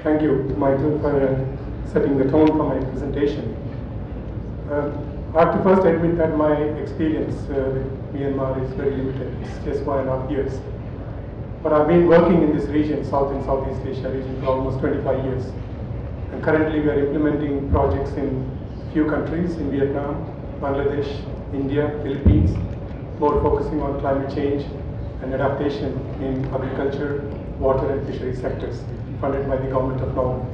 Thank you, Michael, for setting the tone for my presentation. I have to first admit that my experience with Myanmar is very limited. It's just 1.5 years. But I've been working in this region, South and Southeast Asia region, for almost 25 years. And currently we are implementing projects in few countries, in Vietnam, Bangladesh, India, Philippines, more focusing on climate change and adaptation in agriculture, water and fisheries sectors, funded by the government of Norway.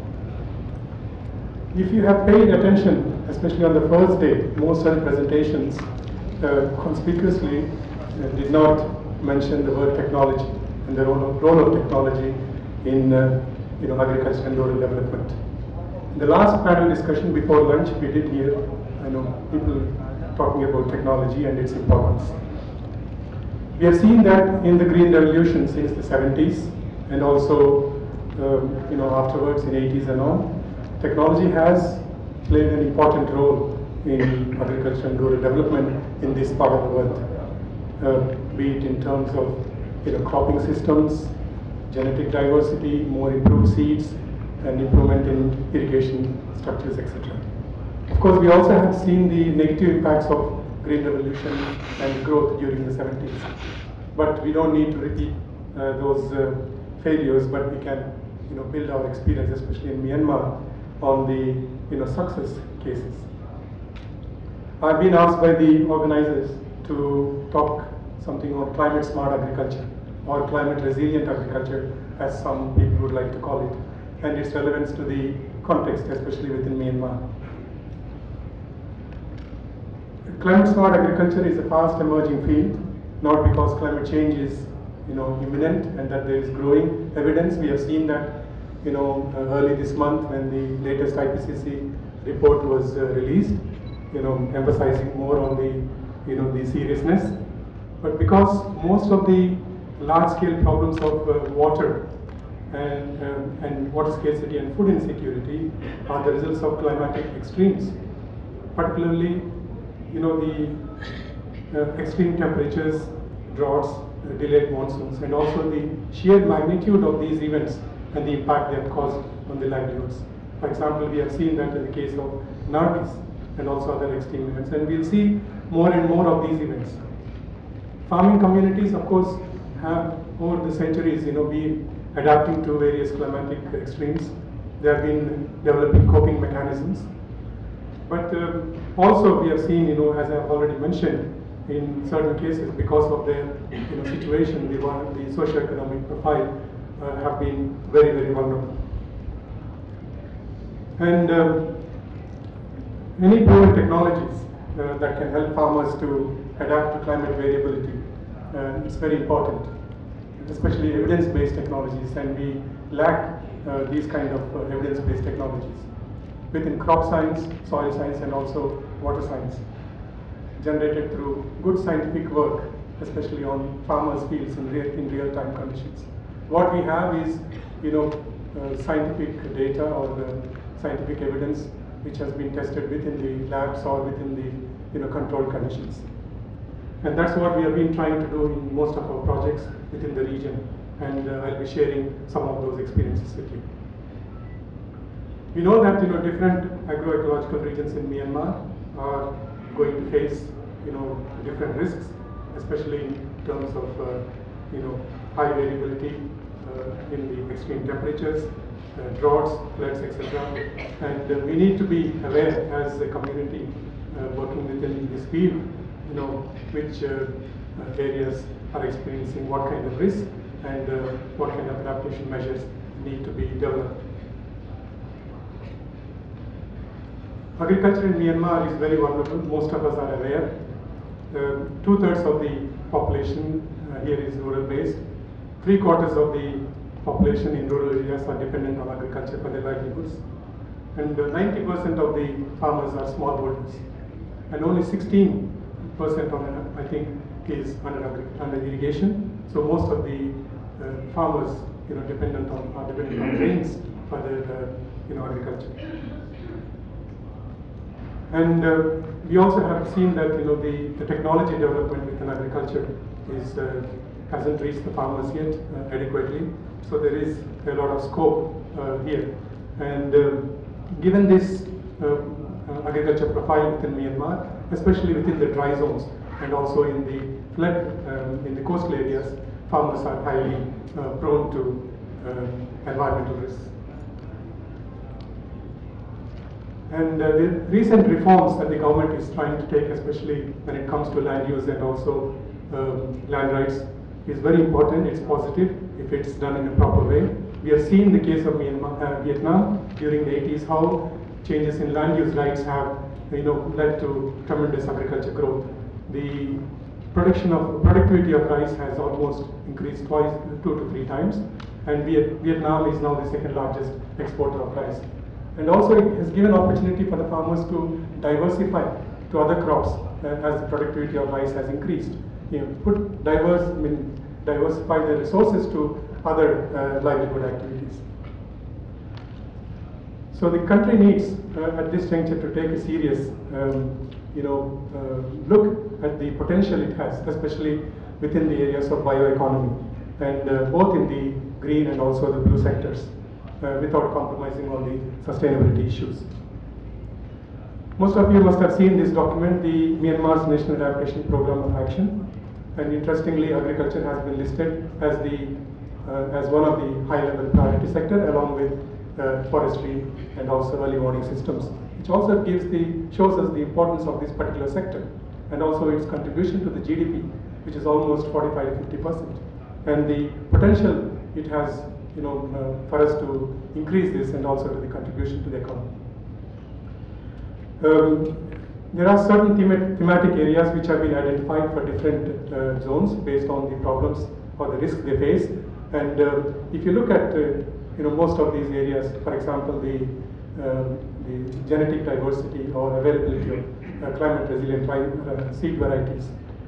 If you have paid attention, especially on the first day, most such presentations conspicuously did not mention the word technology and the role of technology in agriculture and rural development. In the last panel discussion before lunch, we did hear people talking about technology and its importance. We have seen that in the Green Revolution since the 70s and also afterwards in 80s and on, technology has played an important role in agriculture and rural development in this part of the world, be it in terms of cropping systems, genetic diversity, more improved seeds, and improvement in irrigation structures, etc. Of course, we also have seen the negative impacts of Green Revolution and growth during the 70s. But we don't need to repeat those failures, but we can build our experience, especially in Myanmar, on the success cases. I've been asked by the organizers to talk something on climate smart agriculture or climate resilient agriculture, as some people would like to call it, and its relevance to the context, especially within Myanmar. Climate smart agriculture is a fast emerging field, not because climate change is imminent and that there is growing evidence. We have seen that early this month when the latest IPCC report was released, emphasizing more on the seriousness. But because most of the large-scale problems of water and water scarcity and food insecurity are the results of climatic extremes, particularly the extreme temperatures, droughts, delayed monsoons, and also the sheer magnitude of these events and the impact they have caused on the livelihoods. For example, we have seen that in the case of Nargis and also other extreme events, and we'll see more and more of these events. Farming communities, of course, have over the centuries, been adapting to various climatic extremes. They have been developing coping mechanisms. But also we have seen, as I have already mentioned, in certain cases, because of their situation, the socio-economic profile have been very, very vulnerable. And any proven technologies that can help farmers to adapt to climate variability, it's very important, especially evidence-based technologies, and we lack these kind of evidence-based technologies within crop science, soil science, and also water science, generated through good scientific work, especially on farmers' fields in real-time conditions. What we have is, scientific data or scientific evidence which has been tested within the labs or within the controlled conditions. And that's what we have been trying to do in most of our projects within the region, and I'll be sharing some of those experiences with you. We know that different agroecological regions in Myanmar are going to face different risks, especially in terms of high variability in the extreme temperatures, droughts, floods, etc. And we need to be aware as a community working within this field, which areas are experiencing what kind of risk and what kind of adaptation measures need to be developed. Agriculture in Myanmar is very vulnerable. Most of us are aware. 2/3 of the population here is rural based. 3/4 of the population in rural areas are dependent on agriculture for their livelihoods. And 90% of the farmers are smallholders. And only 16% I think is under irrigation. So most of the farmers are dependent on rains for their agriculture. And we also have seen that the technology development within agriculture hasn't reached the farmers yet adequately. So there is a lot of scope here. And given this agriculture profile within Myanmar, especially within the dry zones and also in the flood, in the coastal areas, farmers are highly prone to environmental risks. And the recent reforms that the government is trying to take, especially when it comes to land use and also land rights, is very important. It's positive if it's done in a proper way. We have seen the case of Vietnam during the 80s, how changes in land use rights have led to tremendous agriculture growth. The productivity of rice has almost increased twice, 2 to 3 times, and Vietnam is now the second largest exporter of rice. And also it has given opportunity for the farmers to diversify to other crops as the productivity of rice has increased. Diversify the resources to other livelihood activities. So the country needs at this juncture to take a serious look at the potential it has, especially within the areas of bioeconomy, and both in the green and also the blue sectors, without compromising on the sustainability issues. Most of you must have seen this document, the Myanmar's National Adaptation Program of Action, and interestingly, agriculture has been listed as as one of the high-level priority sector, along with forestry and also early warning systems, which also shows us the importance of this particular sector, and also its contribution to the GDP, which is almost 45 to 50%, and the potential it has, for us to increase this, and also to the contribution to the economy. There are certain thematic areas which have been identified for different zones based on the problems or the risks they face, and if you look at most of these areas, for example, the genetic diversity or availability of climate resilient seed varieties,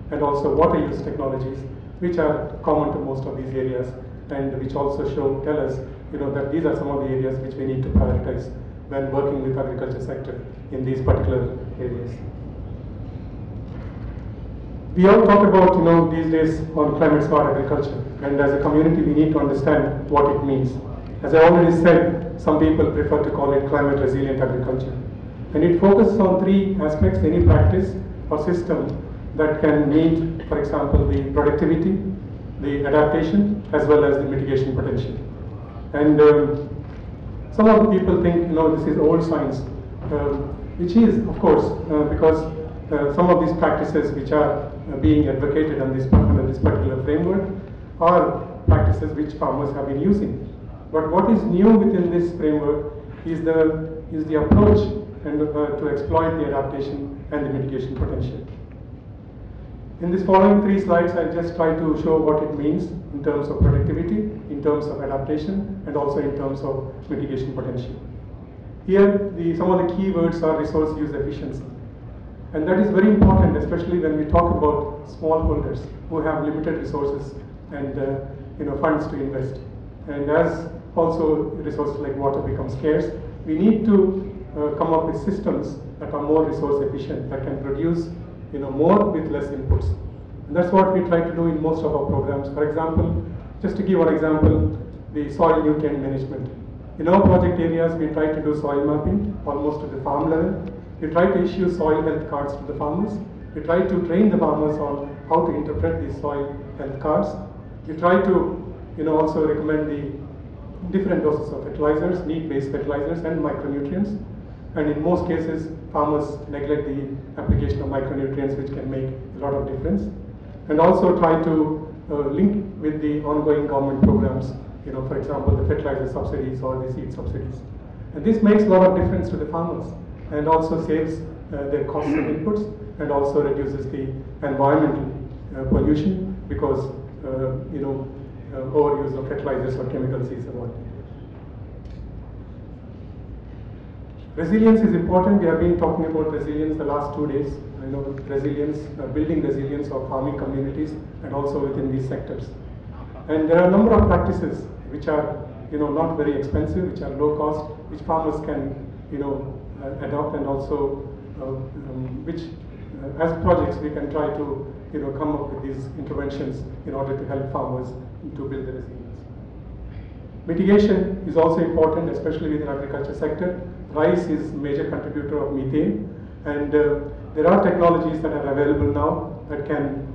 and also water use technologies, which are common to most of these areas, and which also tell us that these are some of the areas which we need to prioritize when working with agriculture sector in these particular areas. We all talk about these days on climate smart agriculture, and as a community we need to understand what it means. As I already said, some people prefer to call it climate resilient agriculture, and it focuses on 3 aspects: any practice or system that can meet, for example, the productivity, the adaptation, as well as the mitigation potential. And some of the people think this is old science, which is, of course, because some of these practices which are being advocated under this particular framework are practices which farmers have been using. But what is new within this framework is the approach and to exploit the adaptation and the mitigation potential. In these following 3 slides, I'll just try to show what it means in terms of productivity, in terms of adaptation, and also in terms of mitigation potential. Here, some of the key words are resource use efficiency. And that is very important, especially when we talk about smallholders who have limited resources and funds to invest. And as also resources like water become scarce, we need to come up with systems that are more resource efficient, that can produce more with less inputs. And that's what we try to do in most of our programs. For example, just to give one example, the soil nutrient management. In our project areas, we try to do soil mapping almost to the farm level. We try to issue soil health cards to the farmers. We try to train the farmers on how to interpret these soil health cards. We try to also recommend the different doses of fertilizers, need-based fertilizers and micronutrients. And in most cases, farmers neglect the application of micronutrients, which can make a lot of difference. And also try to link with the ongoing government programs, for example, the fertilizer subsidies or the seed subsidies. And this makes a lot of difference to the farmers, and also saves their costs of inputs, and also reduces the environmental pollution, because overuse of fertilizers or chemicals is avoided. Resilience is important. We have been talking about resilience the last 2 days. Resilience, building resilience of farming communities, and also within these sectors. And there are a number of practices which are not very expensive, which are low cost, which farmers can adopt, and also which as projects we can try to come up with these interventions in order to help farmers to build the resilience. Mitigation is also important, especially within agriculture sector. Rice is a major contributor of methane, and there are technologies that are available now that can,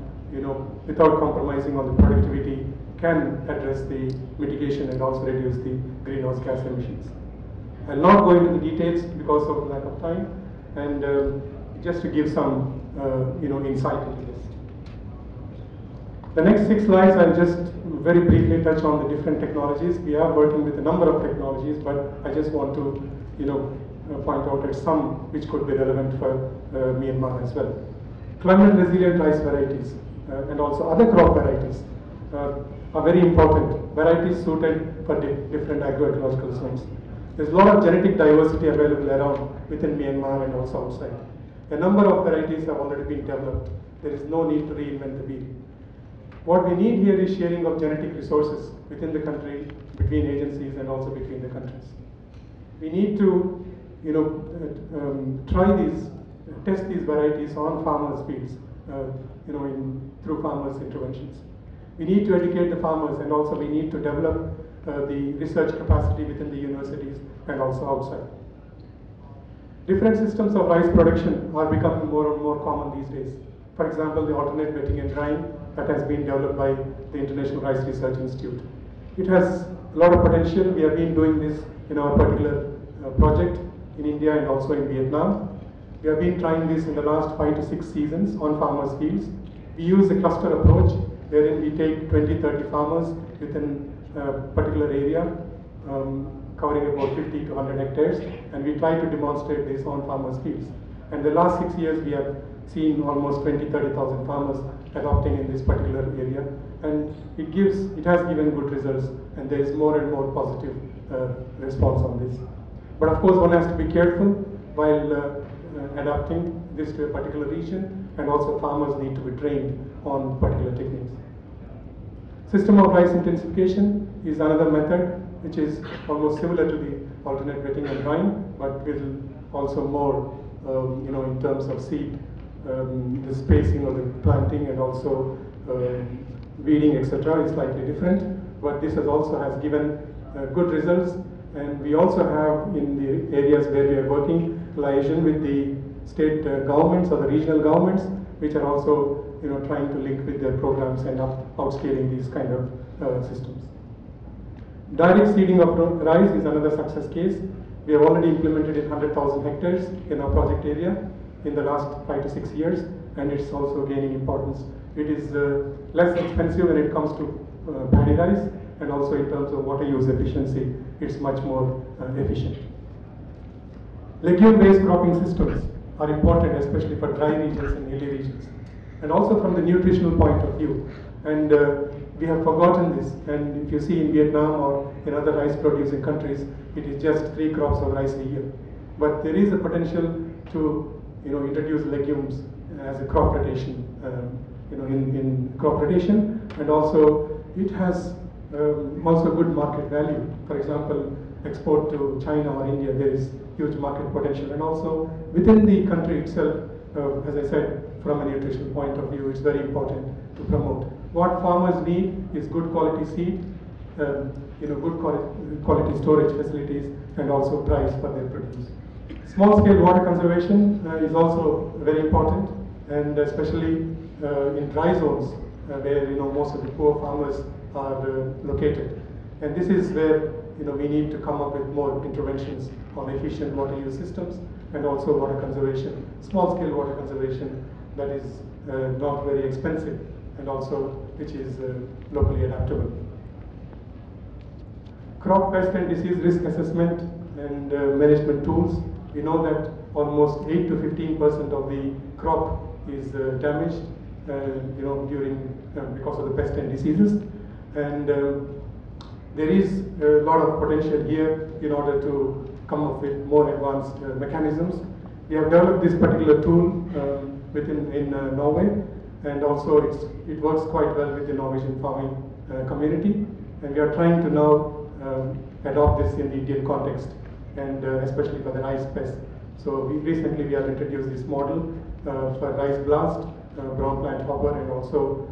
without compromising on the productivity, can address the mitigation and also reduce the greenhouse gas emissions. I'll not go into the details because of lack of time, and just to give some, insight into this. The next 6 slides, I'll just very briefly touch on the different technologies. We are working with a number of technologies, but I just want to, point out at some which could be relevant for Myanmar as well. Climate resilient rice varieties and also other crop varieties are very important. Varieties suited for different agroecological zones. There's a lot of genetic diversity available around within Myanmar and also outside. A number of varieties have already been developed. There is no need to reinvent the wheel. What we need here is sharing of genetic resources within the country, between agencies and also between the countries. We need to, test these varieties on farmers' fields, through farmers' interventions. We need to educate the farmers, and also we need to develop the research capacity within the universities and also outside. Different systems of rice production are becoming more and more common these days. For example, the alternate wetting and drying that has been developed by the International Rice Research Institute. It has a lot of potential. We have been doing this in our particular project in India and also in Vietnam. We have been trying this in the last 5 to 6 seasons on farmers' fields. We use a cluster approach wherein we take 20-30 farmers within a particular area, covering about 50 to 100 hectares, and we try to demonstrate this on farmers' fields. And the last 6 years we have seen almost 20-30,000 farmers adopting in this particular area, and it has given good results, and there is more and more positive response on this. But of course, one has to be careful while adapting this to a particular region, and also farmers need to be trained on particular techniques. System of rice intensification is another method which is almost similar to the alternate wetting and drying, but with also more, in terms of seed, the spacing of the planting and also weeding, etc. is slightly different. But this has given good results, and we also have in the areas where we are working liaison with the state governments or the regional governments, which are also trying to link with their programs and outscaling these kind of systems. Direct seeding of rice is another success case. We have already implemented in 100,000 hectares in our project area in the last 5 to 6 years, and it's also gaining importance. It is less expensive when it comes to paddy rice, and also in terms of water use efficiency, it's much more efficient. Legume-based cropping systems are important, especially for dry regions and hilly regions, and also from the nutritional point of view. And we have forgotten this, and if you see in Vietnam or in other rice producing countries, it is just 3 crops of rice a year. But there is a potential to introduce legumes as a crop rotation, in crop rotation, and also it has also good market value. For example, export to China or India, there is huge market potential, and also within the country itself, as I said, from a nutritional point of view, it's very important to promote. What farmers need is good quality seed, good quality storage facilities, and also price for their produce. Small-scale water conservation is also very important, and especially in dry zones where most of the poor farmers are located. And this is where we need to come up with more interventions on efficient water use systems and also water conservation, small-scale water conservation that is not very expensive and also which is locally adaptable. Crop pest and disease risk assessment and management tools. We know that almost 8 to 15% of the crop is damaged, because of the pest and diseases, and there is a lot of potential here in order to come up with more advanced mechanisms. We have developed this particular tool in Norway, and also it works quite well with the Norwegian farming community, and we are trying to now adopt this in the Indian context, and especially for the rice pest. So recently we have introduced this model for rice blast, brown plant hopper, and also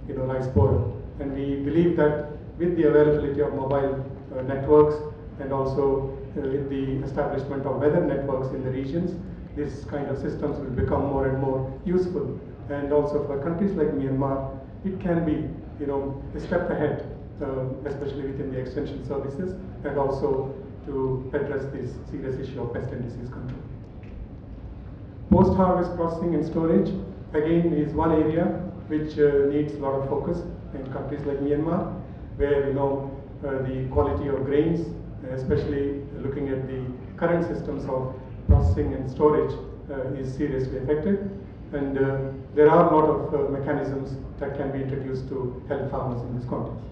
rice borer. And we believe that with the availability of mobile networks and also with the establishment of weather networks in the regions, these kind of systems will become more and more useful. And also for countries like Myanmar, it can be, a step ahead, especially within the extension services, and also to address this serious issue of pest and disease control. Post-harvest processing and storage, again, is one area which needs a lot of focus in countries like Myanmar, where the quality of grains, especially looking at the current systems of processing and storage, is seriously affected. And there are a lot of mechanisms that can be introduced to help farmers in this context.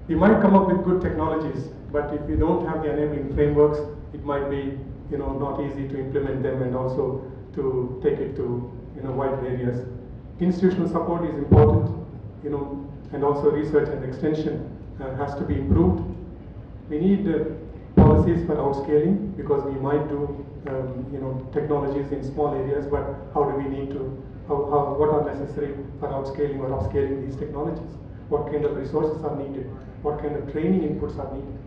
We might come up with good technologies, but if we don't have the enabling frameworks, it might be not easy to implement them and also to take it to wider areas. Institutional support is important, and also research and extension has to be improved. We need policies for outscaling, because we might do technologies in small areas, but how do we need to, what are necessary for outscaling or upscaling these technologies? What kind of resources are needed? What kind of training inputs are needed?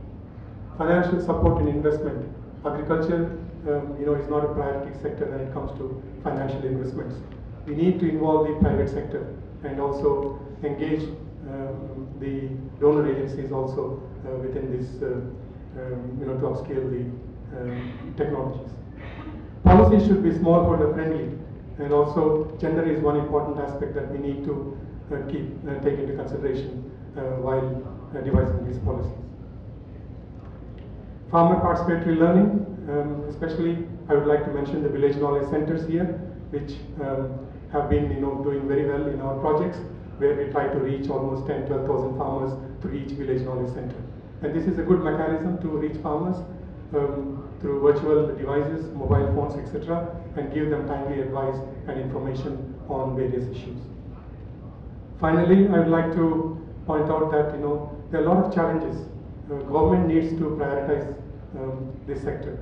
Financial support and investment. Agriculture, is not a priority sector when it comes to financial investments. We need to involve the private sector and also engage the donor agencies also within this, to upscale the technologies. Policy should be smallholder friendly, and also gender is one important aspect that we need to take into consideration while devising these policies. Farmer participatory learning, especially I would like to mention the village knowledge centers here, which have been doing very well in our projects, where we try to reach almost 10,000-12,000 farmers through each village knowledge center. And this is a good mechanism to reach farmers through virtual devices, mobile phones, etc., and give them timely advice and information on various issues. Finally, I would like to point out that there are a lot of challenges. Government needs to prioritize this sector,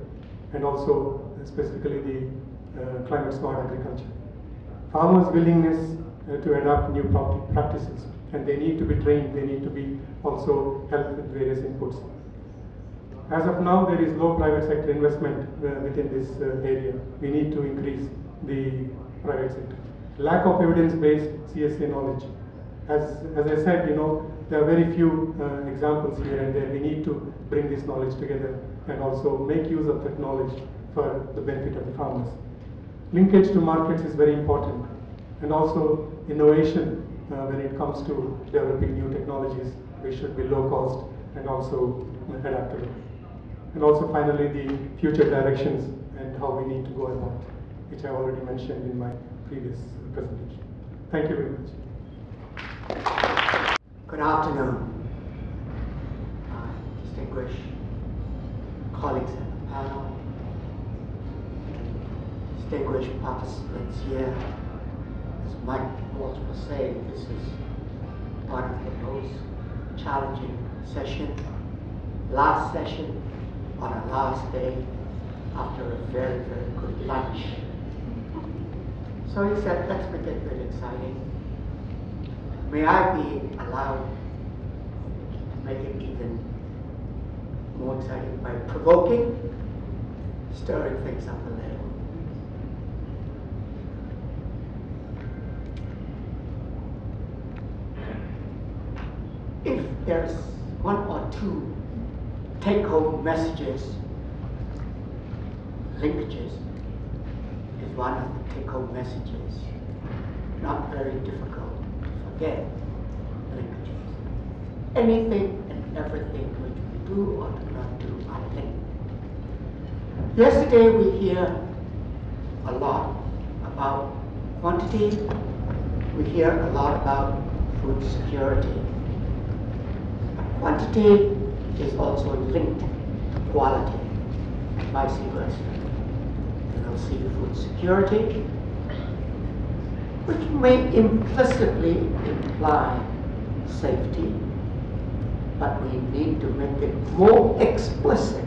and also specifically the climate smart agriculture. Farmers' willingness to adopt new practices, and they need to be trained, they need to be also helped with various inputs. As of now, there is low private sector investment within this area. We need to increase the private sector. Lack of evidence-based CSA knowledge. As I said, there are very few examples here and there. We need to bring this knowledge together and also make use of that knowledge for the benefit of the farmers. Linkage to markets is very important, and also innovation when it comes to developing new technologies, which should be low cost and also adaptable. And also finally the future directions and how we need to go about, which I already mentioned in my previous presentation. Thank you very much. Good afternoon, distinguished colleagues at the panel, distinguished participants here. As Mike Walsh was saying, this is one of the most challenging sessions. Last session on a last day after a very, very good lunch. So he said, let's make it really exciting. May I be allowed to make it even more exciting by provoking, stirring things up a little. If there's one or two take-home messages, linkages is one of the take-home messages. Not very difficult. Again, linkages. Anything and everything which we do or do not do are linked. Yesterday we hear a lot about quantity. We hear a lot about food security. But quantity is also linked to quality, and vice versa. You will see food security, which may implicitly imply safety, but we need to make it more explicit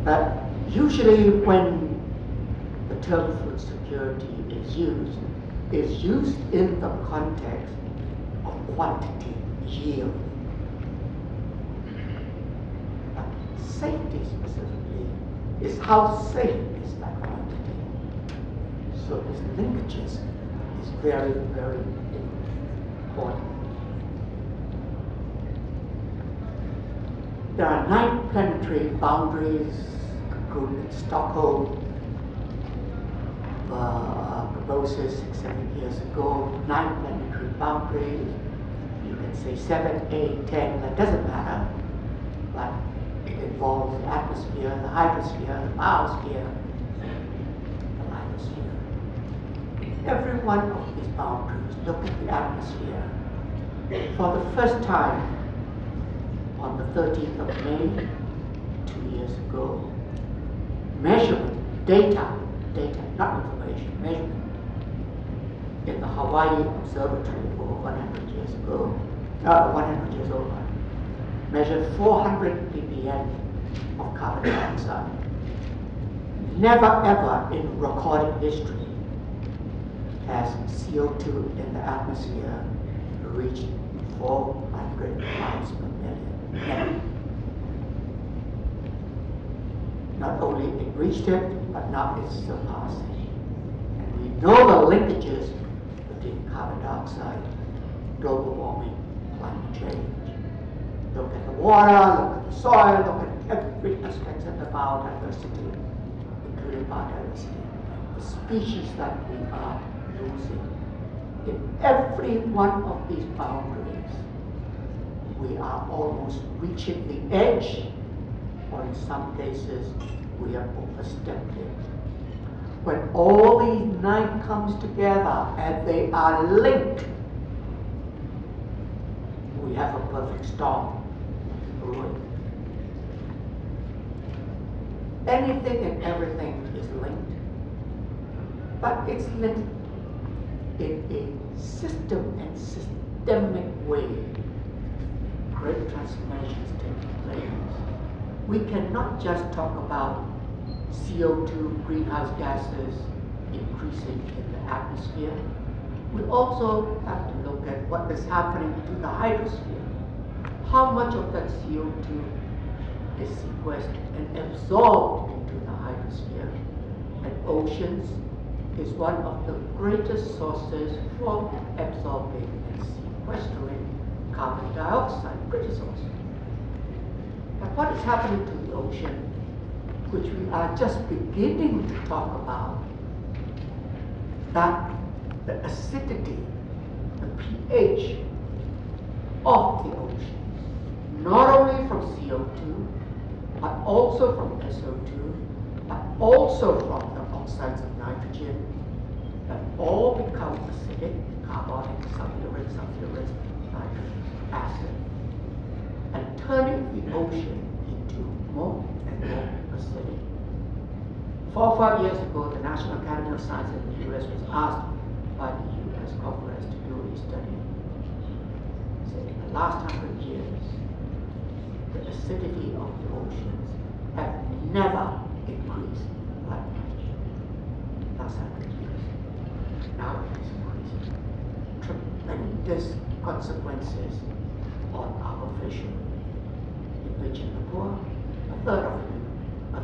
that usually when the term food security is used in the context of quantity, yield. But safety specifically is how safe is that quantity. So these linkages is very, very important. There are 9 planetary boundaries concluded in Stockholm. Proposes 6-7 years ago, 9 planetary boundaries. You can say 7, 8, 10, that doesn't matter. But it involves the atmosphere, the hydrosphere, the biosphere, the lithosphere. Every one of these boundaries, look at the atmosphere. For the first time, on the 13th of May, 2 years ago, measurement, data, not information, measurement, in the Hawaii Observatory over 100 years ago, 100 years old, measured 400 ppm of carbon dioxide. Never ever in recorded history has CO2 in the atmosphere reached 400 parts per million. Never. Not only it reached it, but now it's surpassing. And we know the linkages between carbon dioxide, global warming, climate change. Look at the water, look at the soil, look at every aspect of the biodiversity, including biodiversity. The species that we are losing. In every one of these boundaries, we are almost reaching the edge, or in some cases, we have overstepped it. When all these 9 comes together and they are linked, we have a perfect storm. Anything and everything is linked, but it's linked in a system and systemic way. Great transformations taking place. We cannot just talk about CO2, greenhouse gases increasing in the atmosphere. We also have to look at what is happening to the hydrosphere. How much of that CO2 is sequestered and absorbed into the hydrosphere? And oceans is one of the greatest sources for absorbing and sequestering carbon dioxide, greatest source. But what is happening to the ocean, which we are just beginning to talk about, that the acidity, the pH of the oceans, not only from CO2, but also from SO2, but also from the oxides of nitrogen, that all become acidic, carbonic, sulfuric, nitric acid, and turning the ocean into more and more acidic. 4 or 5 years ago, the National Academy of Sciences in the US was asked by the US Congress to do a study. So in the last 100 years, the acidity of the oceans have never increased that much. Last 100 years. Now it is increasing. Tremendous consequences on our fishery. In rich and the poor, a third of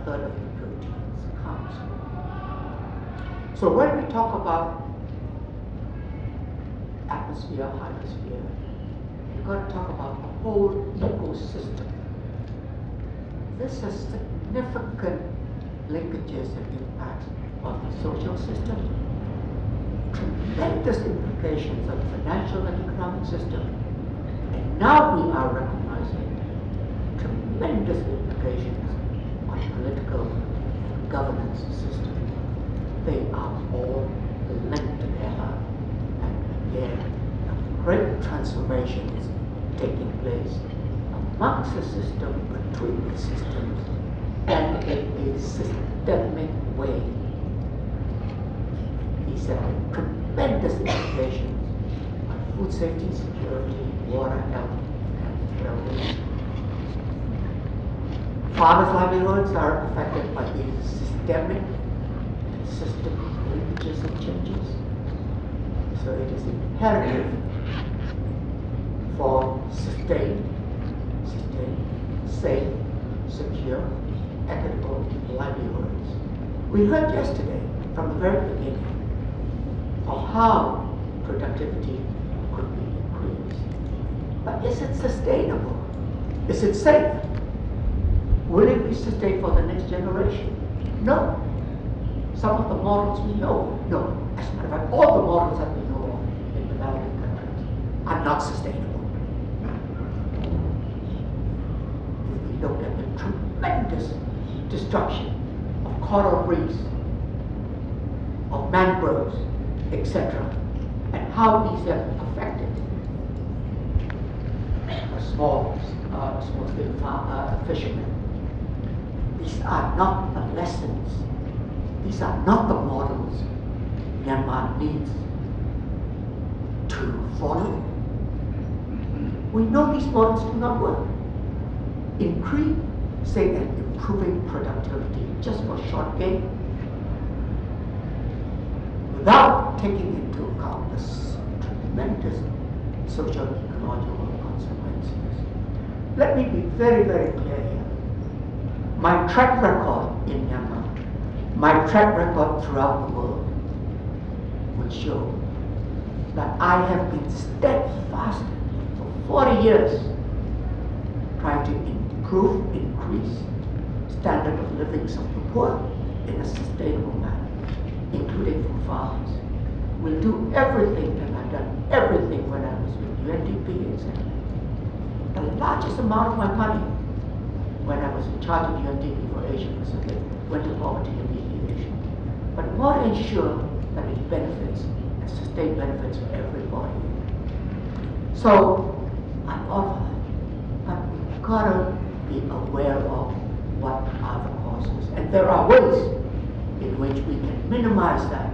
the proteins comes. So when we talk about atmosphere, hydrosphere, we've got to talk about the whole ecosystem. This has significant linkages and impacts on the social system, tremendous implications on the financial and economic system, and now we are recognizing tremendous implications on political and governance system. They are all linked together, and again, great transformations taking place amongst the system, between the systems, and in a systemic way. These have tremendous implications on food safety, security, water, health, and well-being. Farmers' livelihoods are affected by these systemic and systemic linkages and changes. So it is imperative sustain, safe, secure, equitable livelihoods. We heard yesterday from the very beginning of how productivity could be increased. But is it sustainable? Is it safe? Will it be sustained for the next generation? No. Some of the models we know, no. As a matter of fact, all the models that we know of in developing countries are not sustainable. If we look at the tremendous destruction of coral reefs, of mangroves, etc., and how these have affected small-scale fishermen. These are not the lessons. These are not the models Myanmar needs to follow. We know these models do not work. Say that improving productivity just for short gain, without taking into account the tremendous social and ecological consequences. Let me be very, very clear here. My track record in Myanmar, my track record throughout the world will show that I have been steadfastly for 40 years trying to improve, increase standard of living of the poor in a sustainable manner, including for farmers. We'll do everything, and I've done everything when I was with UNDP, etc. The largest amount of my money when I was in charge of UNDP for Asia Pacific went to poverty alleviation, but more to ensure that it benefits and sustain benefits for everybody. So I'm all for that, but we've got to be aware of what are the causes, and there are ways in which we can minimize that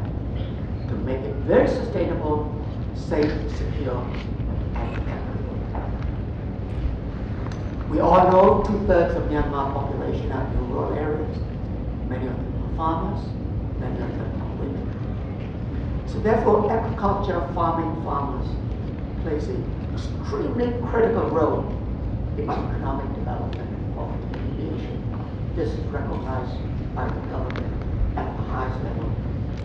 to make it very sustainable, safe, secure, and equitable. We all know 2/3 of Myanmar population are in rural areas. Many of them are farmers, many of them are women. So therefore, agriculture, farmers plays an extremely critical role in economic development and poverty alleviation. This is recognized by the government at the highest level.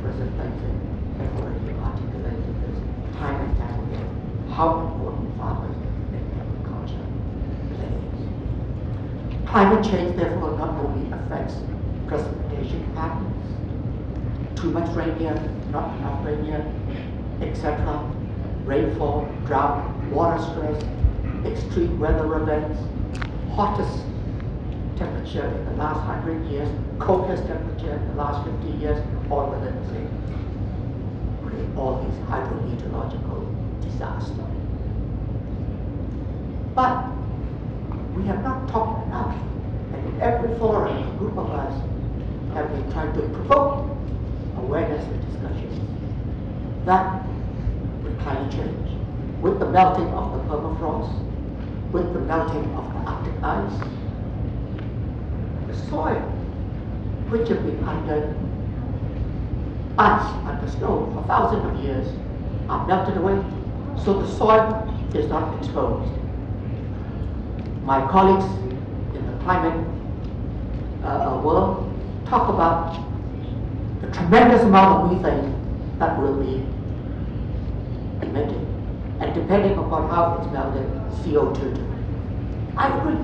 President Benson has already articulated this time and time again, how important farmers in agriculture plays. Climate change, therefore, not only affects precipitation patterns, too much rain here, not enough rain here, etc., rainfall, drought, water stress, extreme weather events, hottest temperature in the last 100 years, coldest temperature in the last 50 years, all within the same. All these hydrometeorological disasters. But we have not talked enough, and in every forum, a group of us have been trying to provoke awareness and discussions that with climate change, with the melting of the permafrost, with the melting of the Arctic ice, the soil, which have been under ice, under snow for thousands of years, are melted away, so the soil is not exposed. My colleagues in the climate world talk about the tremendous amount of methane that will be emitted, and depending upon how it's melted, CO2 too. I agree.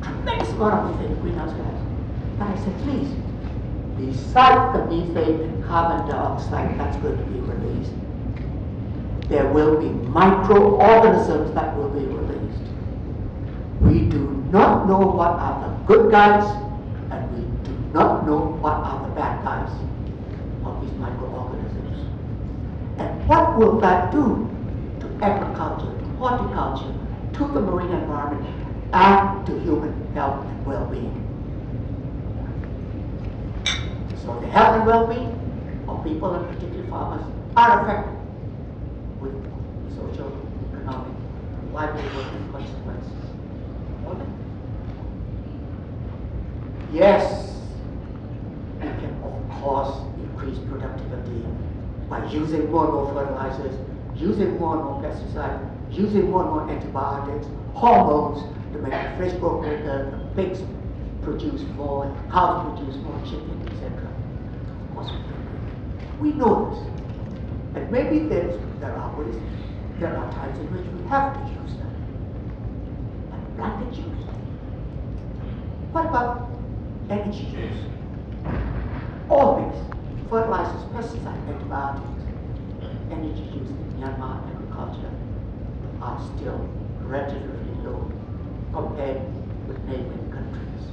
Tremendous amount of methane, greenhouse gas. But I said, please, beside the methane and carbon dioxide that's going to be released, there will be microorganisms that will be released. We do not know what are the good guys, and we do not know what are the bad guys of these microorganisms. And what will that do to agriculture, to horticulture, to the marine environment, and to human health and well-being? So the health and well-being of people, and particularly farmers, are affected with social, economic, livelihood and consequences. Yes, we can of course increase productivity by using more and more fertilizers, using more and more pesticides, using more and more antibiotics, hormones to make the fish grow quicker, the pigs produce more, cows produce more chicken, etc. Of course we know this. And maybe there are times in which we have to use them. But blanket use. What about energy use? All these fertilizers, pesticides, antibiotics, energy use in Myanmar agriculture are still relatively low compared with neighboring countries.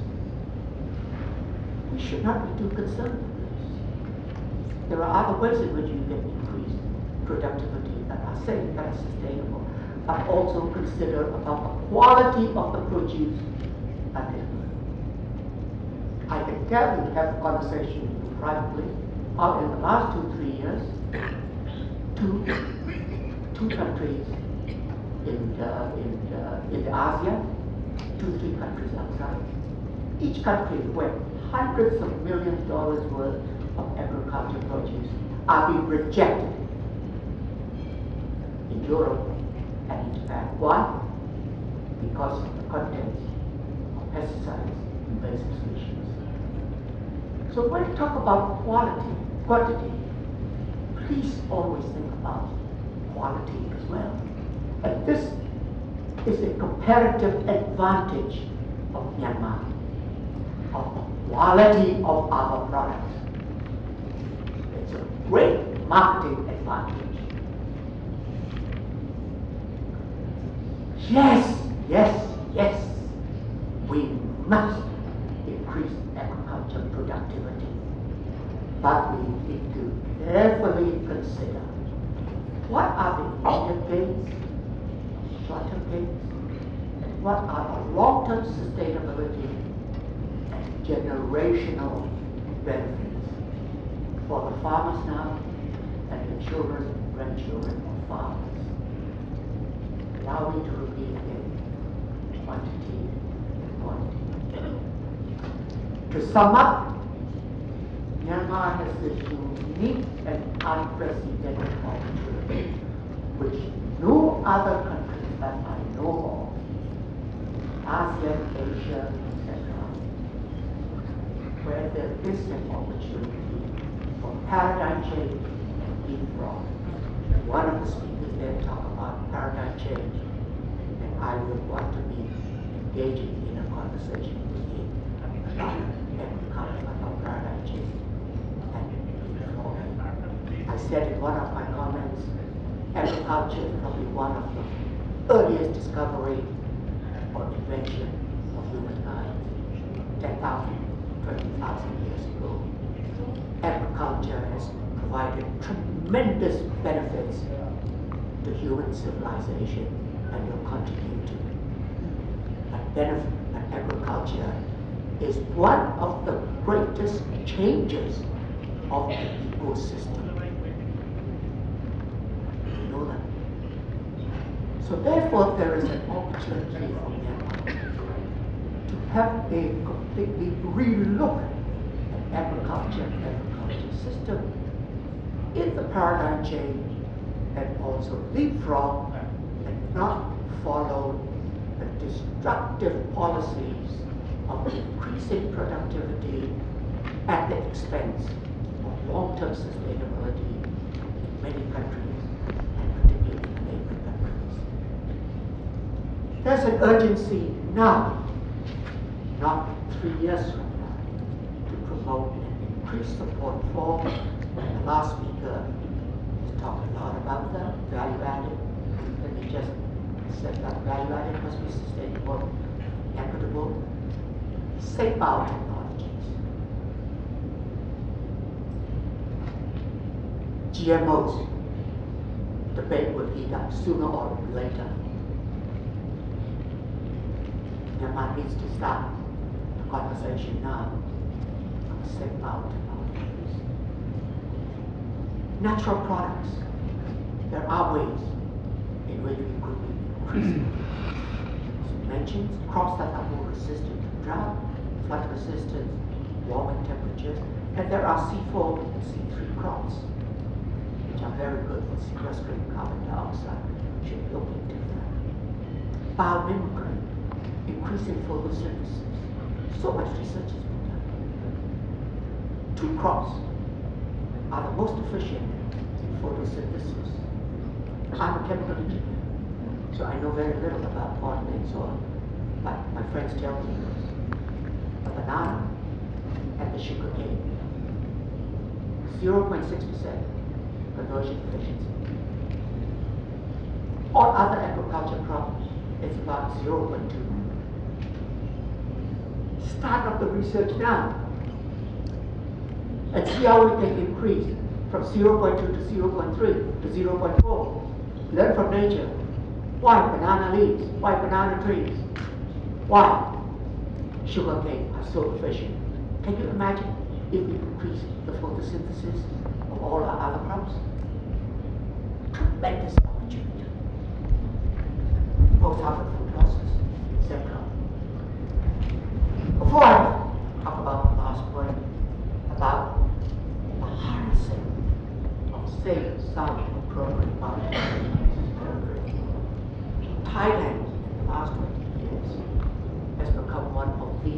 We should not be too concerned with this. There are other ways in which you can increase productivity that are safe, that are sustainable, but also consider about the quality of the produce available. I can tell you, have a conversation with you privately, how in the last 2-3 years, two countries in the ASEAN, 2-3 countries outside, each country where hundreds of millions of dollars worth of agricultural produce are being rejected in Europe and in Japan. Why? Because of the contents of pesticides, invasive species. So when you talk about quantity, please always think about quality as well. And this is a comparative advantage of Myanmar, of the quality of our products. It's a great marketing advantage. Yes, we must increase agriculture productivity, but we need to carefully consider what are the immediate gains, short-term gains, and what are the long-term sustainability and generational benefits for the farmers now and the children and grandchildren of farmers. Allow me to repeat again, quantity and quality. To sum up, Myanmar has this unique and unprecedented opportunity, which no other countries that I know of, ASEAN, Asia, etc., where there is an opportunity for paradigm change and leapfrog. One of the speakers there talked about paradigm change, and I would want to be engaging in a conversation with him about agriculture, about paradigm change. I said in one of my comments, agriculture is probably one of the earliest discovery or invention of humankind, 10,000, 20,000 years ago. Agriculture has provided tremendous benefits to human civilization and will continue to. And agriculture is one of the greatest changes of the ecosystem. You know that. So therefore, there is an opportunity for Myanmar to have a completely relook at agriculture system in the paradigm change and also leapfrog and not follow the destructive policies of increasing productivity at the expense of long-term sustainability in many countries, and particularly in the neighboring countries. There's an urgency now, not 3 years from now, to promote and increase support for. The last speaker has talked a lot about the value-added. Let me just say that value-added must be sustainable, equitable, safe our technologies. GMOs, debate will heat up sooner or later. Myanmar needs to start the conversation now on safe our technologies. Natural products, there are ways in which we could be increasing. As mentioned, crops that are more resistant to drought, flood resistance, warming temperatures, and there are C4 and C3 crops. which are very good for sequestering carbon dioxide, should look into that. Biomimicry, increasing photosynthesis. So much research has been done. 2 crops are the most efficient in photosynthesis. I'm a chemical engineer, so I know very little about botany and soil, but my friends tell me a banana and the sugar cane, 0.6% conversion efficiency. All other agriculture crops, it's about 0.2. Start up the research now and see how we can increase from 0.2 to 0.3 to 0.4. Learn from nature. Why banana leaves? Why banana trees? Why sugarcane are so efficient? Can you imagine if we increase the photosynthesis of all our other crops? Tremendous opportunity. Post-harvest food losses, etc. Before I talk about the last point, about the harnessing of safe, sound, and appropriate biology, Thailand in the last 20 years has become one of the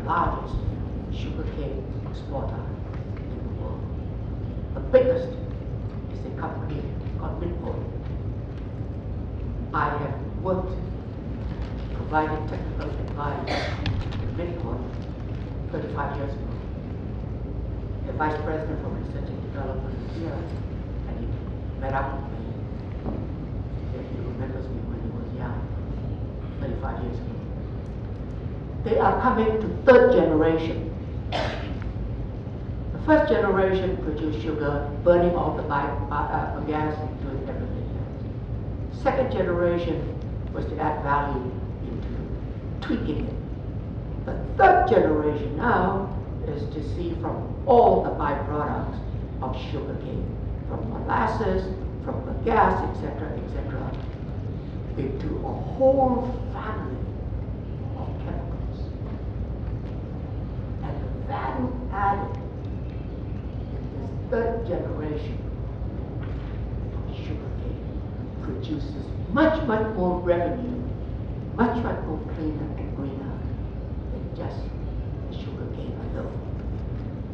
largest sugarcane exporter in the world. The biggest is a company called Menefee. I have worked providing technical advice to Menefee 35 years ago. The vice president for research and development was here, and he met up with me. He remembers me when he was young, 35 years ago. They are coming to 3rd generation. The 1st generation produced sugar, burning all the gas and doing everything else. 2nd generation was to add value into tweaking it. The 3rd generation now is to see from all the byproducts of sugarcane, from molasses, from the gas, etc., etc., into a whole family of chemicals. And the value added in this 3rd generation of sugarcane produces much, much more revenue, much, much more cleaner and greener than just the sugarcane alone.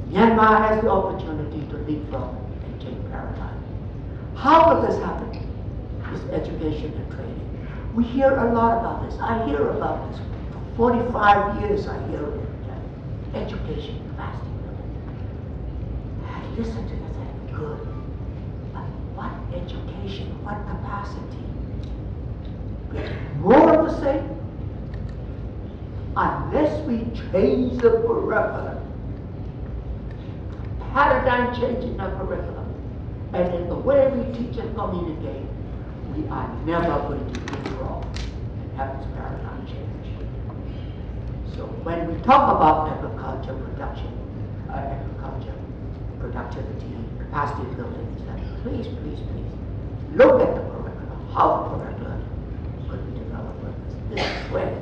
Myanmar has the opportunity to leapfrog and change paradigm. How will this happen? It's education and training. We hear a lot about this. I hear about this. For 45 years I hear it. Education, capacity building. I listen to this and good. But what education, what capacity? More of the same? Unless we change the curriculum, paradigm change in the curriculum, and in the way we teach and communicate, we are never going to leapfrog and have this paradigm change. So when we talk about agriculture production, productivity, capacity building, please, please, please, look at the curriculum, how the curriculum could be developed. This is where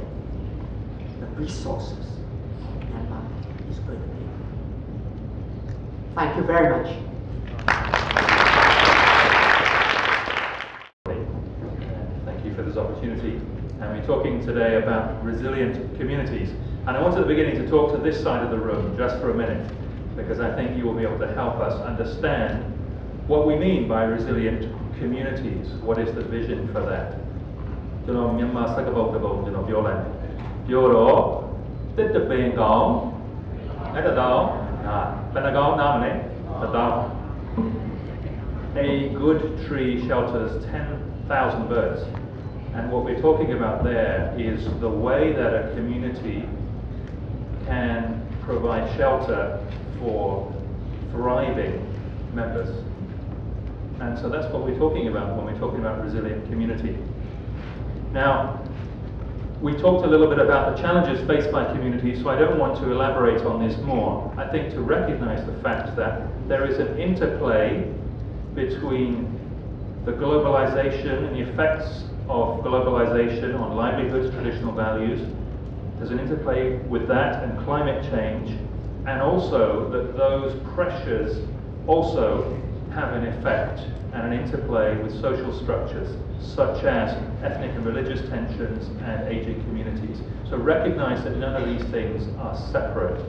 the resources of Myanmar is going to be. Thank you very much. Thank you for this opportunity. And we're talking today about resilient communities. And I want at the beginning to talk to this side of the room just for a minute, because I think you will be able to help us understand what we mean by resilient communities. What is the vision for that? Myanmar Sakabok Yolan. Yoro, did the Bengal, at the down, Bengal nominate, the down. A good tree shelters 10,000 birds. And what we're talking about there is the way that a community can provide shelter for thriving members. And so that's what we're talking about when we're talking about resilient community. Now, we talked a little bit about the challenges faced by communities, so I don't want to elaborate on this more. I think to recognize the fact that there is an interplay between the globalization and the effects of globalization on livelihoods, traditional values. There's an interplay with that and climate change, and also that those pressures also have an effect and an interplay with social structures such as ethnic and religious tensions and aging communities. So recognize that none of these things are separate.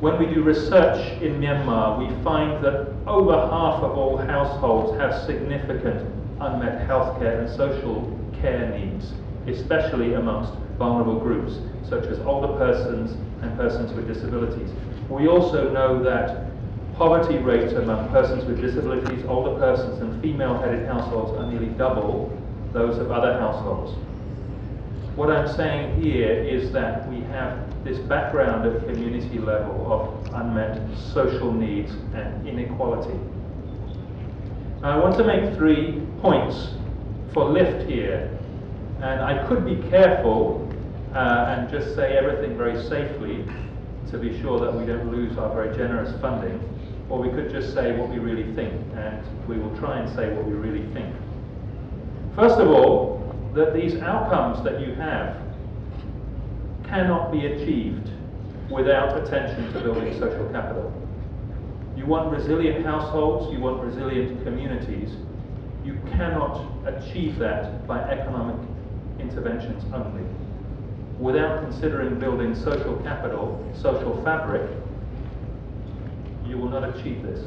When we do research in Myanmar, we find that over half of all households have significant unmet healthcare and social care needs, especially amongst vulnerable groups, such as older persons and persons with disabilities. We also know that poverty rates among persons with disabilities, older persons, and female-headed households are nearly double those of other households. What I'm saying here is that we have this background at community level of unmet social needs and inequality. Now, I want to make 3 points for lift here, and I could be careful and just say everything very safely to be sure that we don't lose our very generous funding, or we could just say what we really think, and we will try and say what we really think. First of all, that these outcomes that you have cannot be achieved without attention to building social capital. You want resilient households, you want resilient communities. You cannot achieve that by economic interventions only. Without considering building social capital, social fabric, you will not achieve this.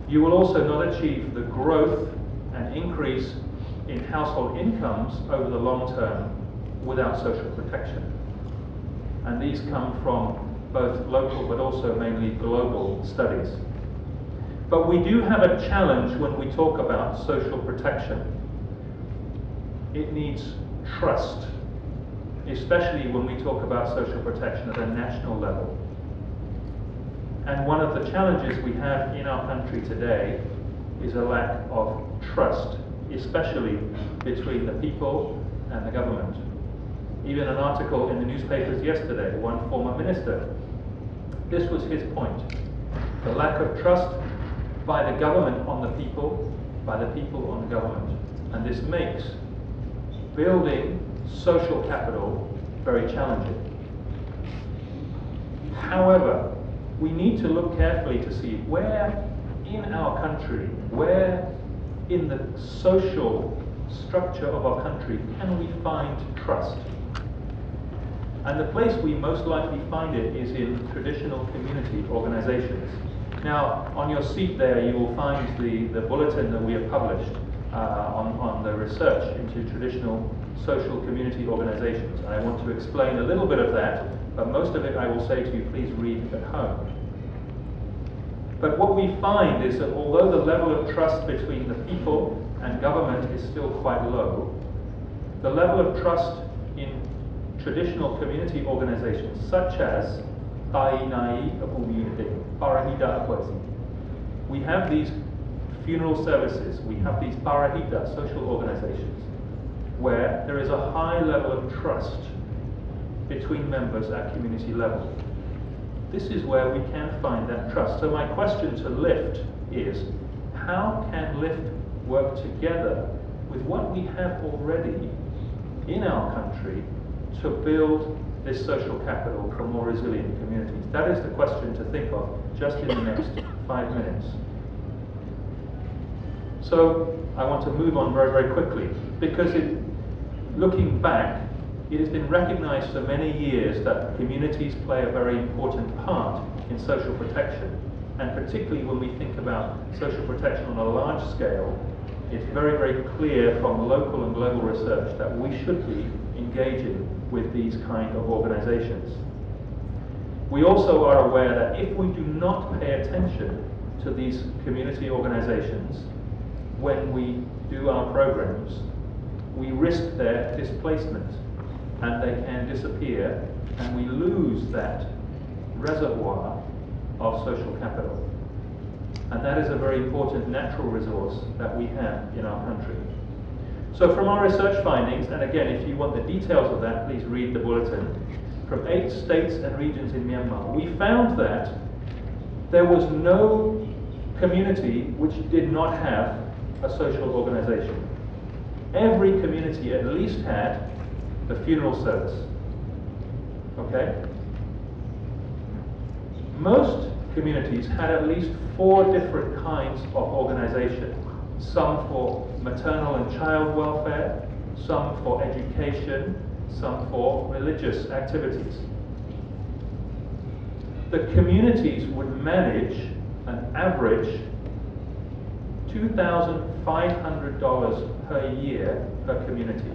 You will also not achieve the growth and increase in household incomes over the long term without social protection. And these come from both local but also mainly global studies. But we do have a challenge when we talk about social protection. It needs trust, especially when we talk about social protection at a national level. And one of the challenges we have in our country today is a lack of trust, especially between the people and the government. Even an article in the newspapers yesterday, one former minister, this was his point. The lack of trust by the government on the people, by the people on the government. And this makes building social capital very challenging. However, we need to look carefully to see where in our country, where in the social structure of our country can we find trust. And the place we most likely find it is in traditional community organizations. Now, on your seat there, you will find the bulletin that we have published on the research into traditional social community organizations. And I want to explain a little bit of that, but most of it I will say to you, please read at home. But what we find is that although the level of trust between the people and government is still quite low, the level of trust in traditional community organizations such as we have these funeral services, we have these parahita social organizations where there is a high level of trust between members at community level. This is where we can find that trust. So my question to LIFT is, how can LIFT work together with what we have already in our country to build this social capital for more resilient communities? That is the question to think of just in the next 5 minutes. So I want to move on very, very quickly, because looking back, it has been recognized for many years that communities play a very important part in social protection. And particularly when we think about social protection on a large scale, it's very, very clear from local and global research that we should be engaging with these kind of organizations. We also are aware that if we do not pay attention to these community organizations when we do our programs, we risk their displacement and they can disappear, and we lose that reservoir of social capital. And that is a very important natural resource that we have in our country. So from our research findings, and again, if you want the details of that, please read the bulletin, from 8 states and regions in Myanmar, we found that there was no community which did not have a social organization. Every community at least had the funeral service. Okay? Most communities had at least 4 different kinds of organization. Some for maternal and child welfare, some for education, some for religious activities. The communities would manage an average $2,500 per year per community.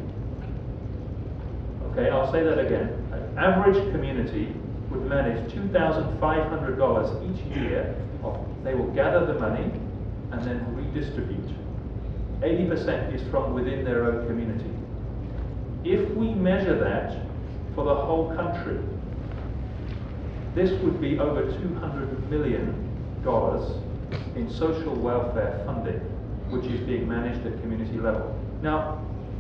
Okay, I'll say that again. An average community would manage $2,500 each year. They will gather the money and then redistribute. 80% is from within their own community. If we measure that for the whole country, this would be over $200 million in social welfare funding, which is being managed at community level. Now,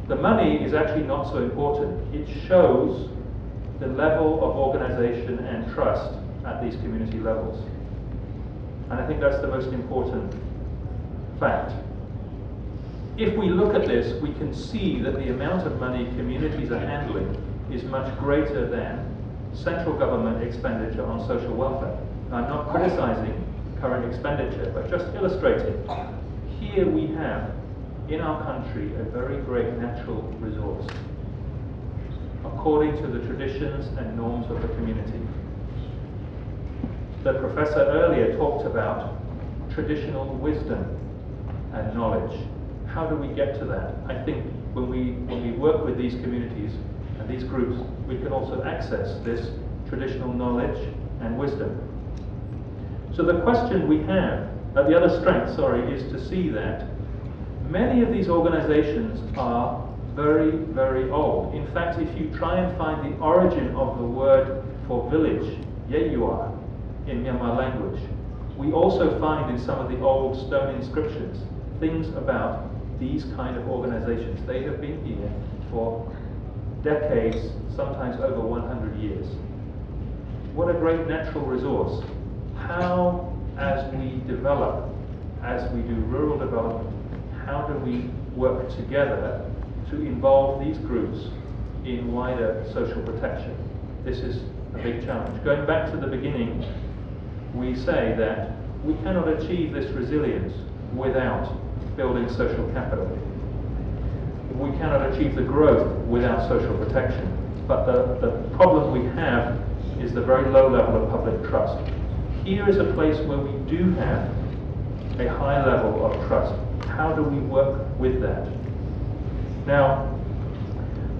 the money is actually not so important. It shows the level of organization and trust at these community levels. And I think that's the most important fact. If we look at this, we can see that the amount of money communities are handling is much greater than central government expenditure on social welfare. Now, I'm not criticizing current expenditure, but just illustrating. Here we have, in our country, a very great natural resource, according to the traditions and norms of the community. The professor earlier talked about traditional wisdom and knowledge. How do we get to that? I think when we work with these communities and these groups, we can also access this traditional knowledge and wisdom. So the question we have, the other strength, is to see that many of these organizations are very, very old. In fact, if you try and find the origin of the word for village, Yeyua, in Myanmar language, we also find in some of the old stone inscriptions things about these kind of organizations. They have been here for decades, sometimes over 100 years. What a great natural resource. How, as we develop, as we do rural development, how do we work together to involve these groups in wider social protection? This is a big challenge. Going back to the beginning, we say that we cannot achieve this resilience without building social capital. We cannot achieve the growth without social protection. But the problem we have is the very low level of public trust. Here is a place where we do have a high level of trust. How do we work with that? Now,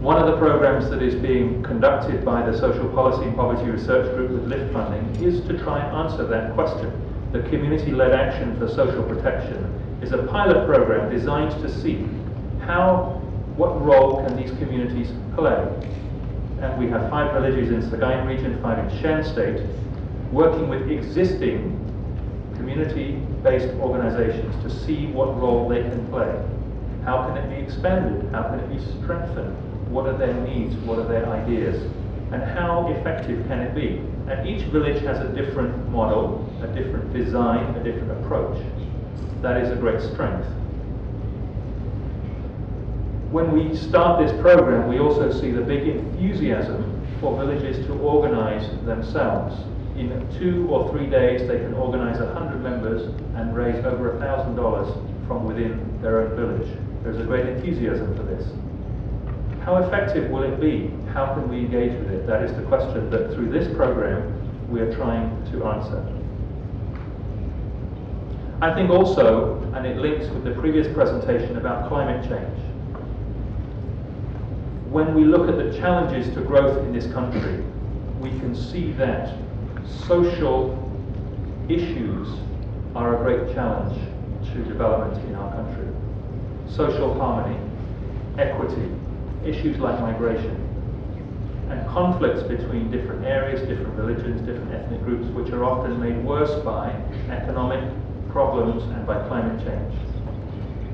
one of the programs that is being conducted by the Social Policy and Poverty Research Group with LIFT funding is to try and answer that question. The Community-Led Action for Social Protection is a pilot program designed to see what role can these communities play. And we have 5 villages in Sagaing region, 5 in Shan state, working with existing community-based organizations to see what role they can play. How can it be expanded? How can it be strengthened? What are their needs? What are their ideas? And how effective can it be? And each village has a different model, a different design, a different approach. That is a great strength. When we start this program, we also see the big enthusiasm for villages to organize themselves. In 2 or 3 days, they can organize 100 members and raise over $1,000 from within their own village. There's a great enthusiasm for this. How effective will it be? How can we engage with it? That is the question that through this program we are trying to answer. I think also, and it links with the previous presentation about climate change, when we look at the challenges to growth in this country, we can see that social issues are a great challenge to development in our country. Social harmony, equity, issues like migration, and conflicts between different areas, different religions, different ethnic groups, which are often made worse by economic problems and by climate change.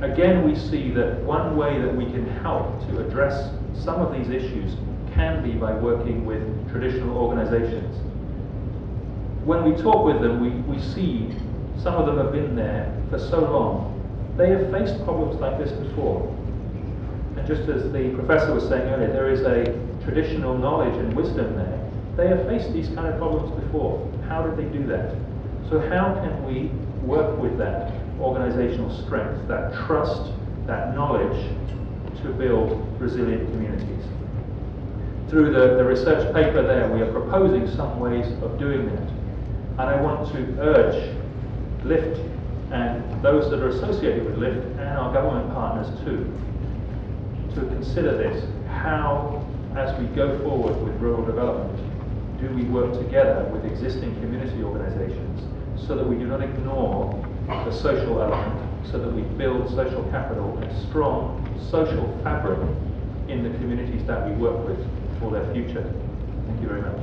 Again, we see that one way that we can help to address some of these issues can be by working with traditional organizations. When we talk with them, we see some of them have been there for so long. They have faced problems like this before. And just as the professor was saying earlier, there is a traditional knowledge and wisdom there. They have faced these kind of problems before. How did they do that? So how can we work with that organizational strength, that trust, that knowledge to build resilient communities? Through the research paper there, we are proposing some ways of doing that. And I want to urge LIFT and those that are associated with LIFT and our government partners too, to consider this. How, as we go forward with rural development, do we work together with existing community organizations so that we do not ignore the social element, so that we build social capital and strong social fabric in the communities that we work with for their future. Thank you very much.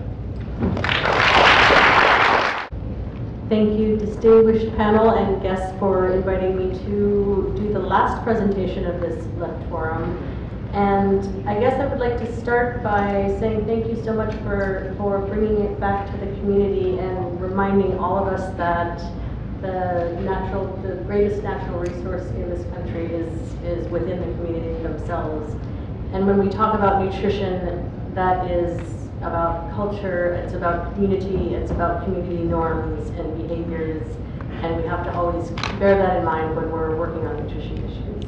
Thank you, distinguished panel and guests, for inviting me to do the last presentation of this LIFT forum. And I guess I would like to start by saying thank you so much for bringing it back to the community and reminding all of us that the greatest natural resource in this country is within the community themselves. And when we talk about nutrition, that is about culture, it's about community, it's about community norms and behaviors, and we have to always bear that in mind when we're working on nutrition issues.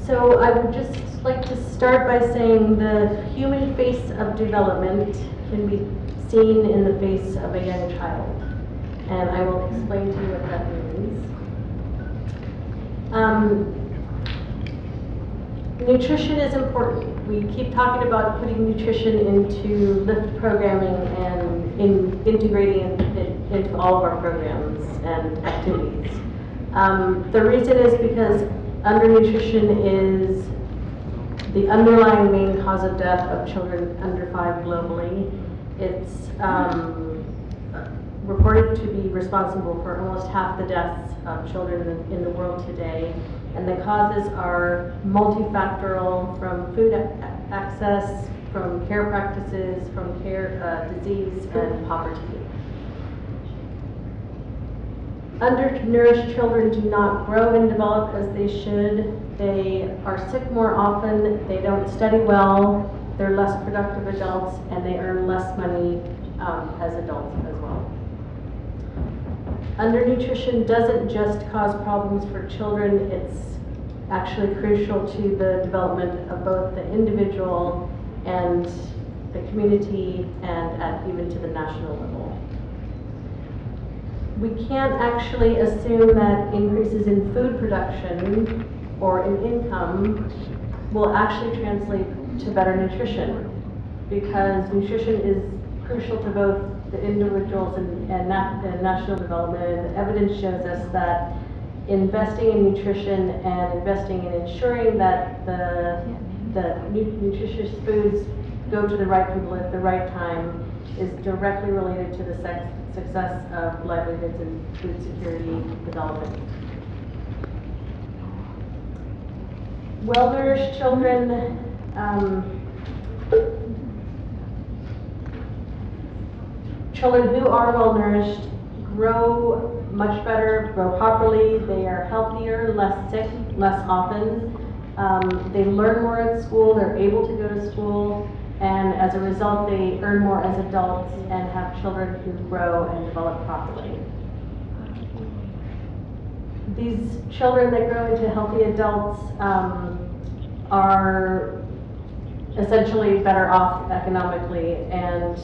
So I would just like to start by saying the human face of development can be seen in the face of a young child, and I will explain to you what that means. Nutrition is important. We keep talking about putting nutrition into LIFT programming and integrating it into all of our programs and activities. The reason is because undernutrition is the underlying main cause of death of children under 5 globally. It's reported to be responsible for almost half the deaths of children in the world today. And the causes are multifactorial, from food access, from care practices, from care disease, and poverty. Undernourished children do not grow and develop as they should. They are sick more often, they don't study well, they're less productive adults, and they earn less money as adults as well. Undernutrition doesn't just cause problems for children, it's actually crucial to the development of both the individual and the community and even to the national level. We can't actually assume that increases in food production or in income will actually translate to better nutrition, because nutrition is crucial to both the individuals and national development. And the evidence shows us that investing in nutrition and investing in ensuring that the nutritious foods go to the right people at the right time is directly related to the success of livelihoods and food security development. Well-nourished children children who are well-nourished grow much better, grow properly, they are healthier, less sick, less often. They learn more at school, they're able to go to school, and as a result they earn more as adults and have children who grow and develop properly. These children that grow into healthy adults are essentially better off economically, and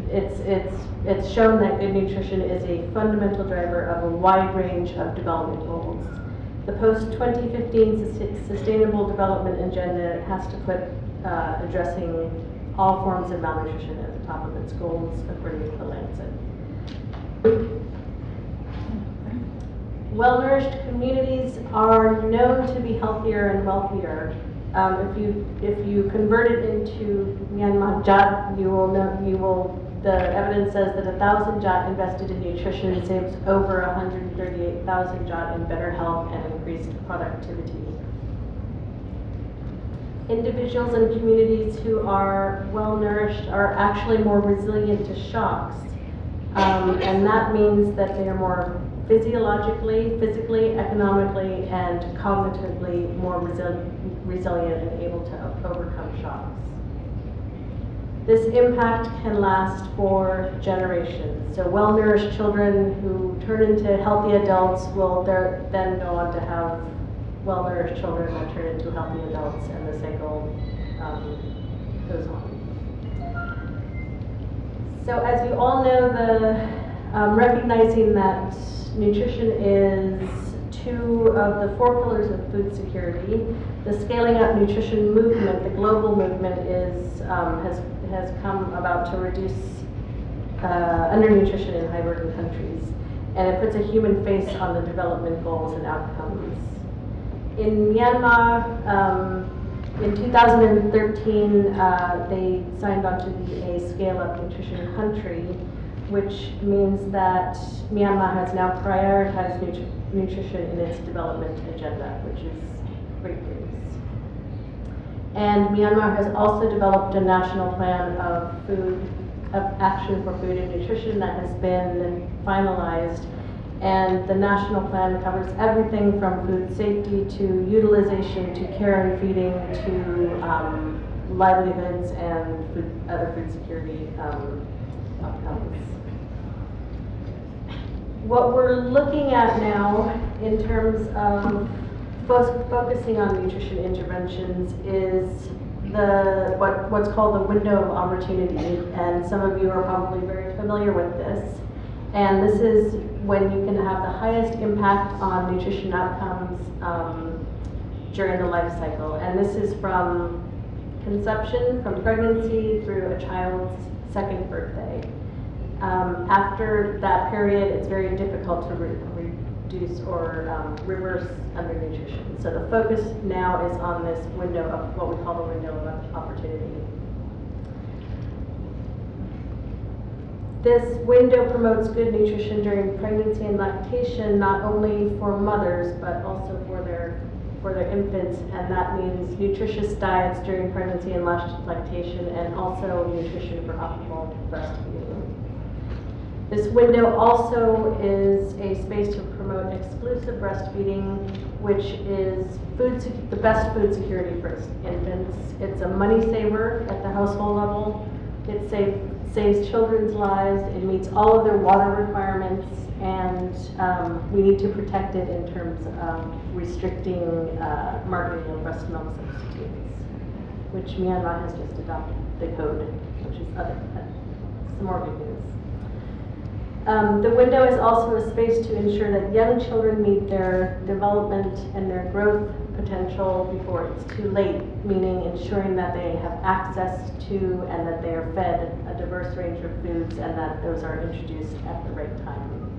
it's shown that good nutrition is a fundamental driver of a wide range of development goals. The post-2015 Sustainable Development Agenda has to put addressing all forms of malnutrition at the top of its goals, according to the Lancet. Well-nourished communities are known to be healthier and wealthier. If you convert it into Myanmar Jat, the evidence says that 1,000 Jat invested in nutrition saves over 138,000 Jat in better health and increased productivity. Individuals and communities who are well-nourished are actually more resilient to shocks, and that means that they are more physiologically, physically, economically, and cognitively more resilient and able to overcome shocks. This impact can last for generations. So well-nourished children who turn into healthy adults will then go on to have well-nourished children that turn into healthy adults, and the cycle goes on. So as you all know, recognizing that nutrition is two of the 4 pillars of food security, the Scaling Up Nutrition movement, the global movement, has come about to reduce undernutrition in high-burden countries, and it puts a human face on the development goals and outcomes. In Myanmar, in 2013, they signed on to be a Scale-Up Nutrition country, which means that Myanmar has now prioritized nutrition in its development agenda, which is great news. And Myanmar has also developed a national plan of action for food and nutrition that has been finalized. And the national plan covers everything from food safety to utilization to care and feeding to livelihoods and other food security outcomes. What we're looking at now in terms of focusing on nutrition interventions is what's called the window of opportunity, and some of you are probably very familiar with this. And this is when you can have the highest impact on nutrition outcomes during the life cycle. And this is from conception, from pregnancy through a child's 2nd birthday. After that period, it's very difficult to reduce or reverse undernutrition. So the focus now is on this window of what we call the window of opportunity. This window promotes good nutrition during pregnancy and lactation, not only for mothers, but also for their infants, and that means nutritious diets during pregnancy and lactation, and also nutrition for optimal breastfeeding. This window also is a space to promote exclusive breastfeeding, which is the best food security for infants. It's a money saver at the household level. It saves children's lives. It meets all of their water requirements, and we need to protect it in terms of restricting marketing of breast milk substitutes, which Myanmar has just adopted the code, which is some more good news. The window is also a space to ensure that young children meet their development and their growth potential before it's too late, meaning ensuring that they have access to and that they are fed a diverse range of foods and that those are introduced at the right time.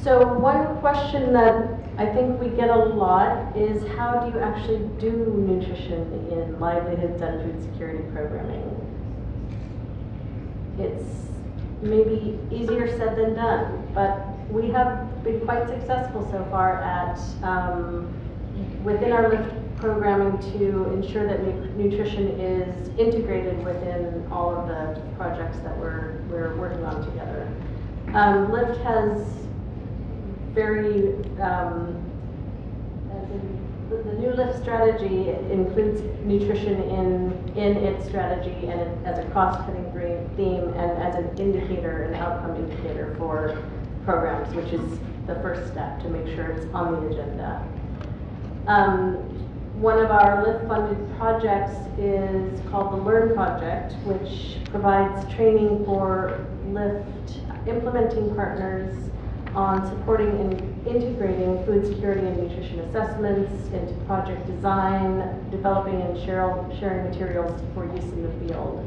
So one question that I think we get a lot is, how do you actually do nutrition in livelihoods and food security programming? It's maybe easier said than done, but we have been quite successful so far at, within our LIFT programming, to ensure that nutrition is integrated within all of the projects that we're working on together. LIFT has very, the new LIFT strategy includes nutrition in its strategy, and as a cross-cutting theme and as an indicator, an outcome indicator for programs, which is the first step to make sure it's on the agenda. One of our LIFT-funded projects is called the LEARN Project, which provides training for LIFT implementing partners on supporting and integrating food security and nutrition assessments into project design, developing and sharing materials for use in the field.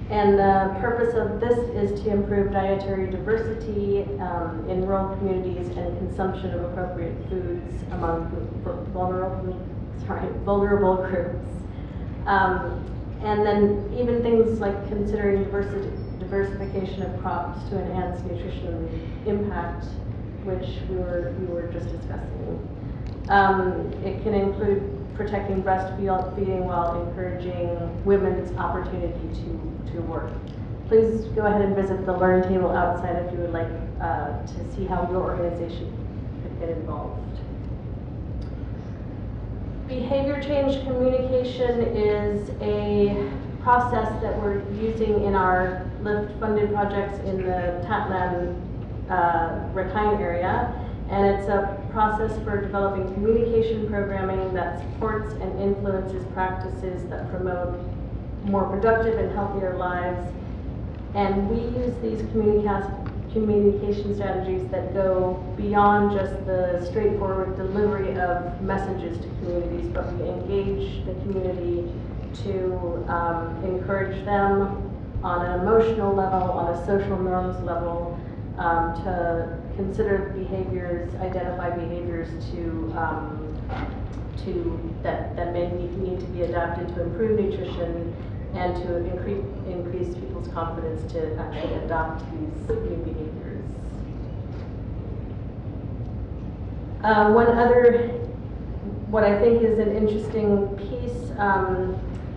And the purpose of this is to improve dietary diversity in rural communities and consumption of appropriate foods among vulnerable groups. And then even things like considering diversification of crops to enhance nutrition impact, which we were just discussing. It can include protecting breastfeeding while encouraging women's opportunity to work. Please go ahead and visit the Learn table outside if you would like to see how your organization could get involved. Behavior change communication is a process that we're using in our LIFT-funded projects in the Tatlan Rakhine area, and it's a process for developing communication programming that supports and influences practices that promote more productive and healthier lives. And we use these communication strategies that go beyond just the straightforward delivery of messages to communities, but we engage the community to encourage them on an emotional level, on a social norms level, to consider behaviors, identify behaviors that may need to be adapted to improve nutrition, and to increase people's confidence to actually adopt these new behaviors. One other, what I think is an interesting piece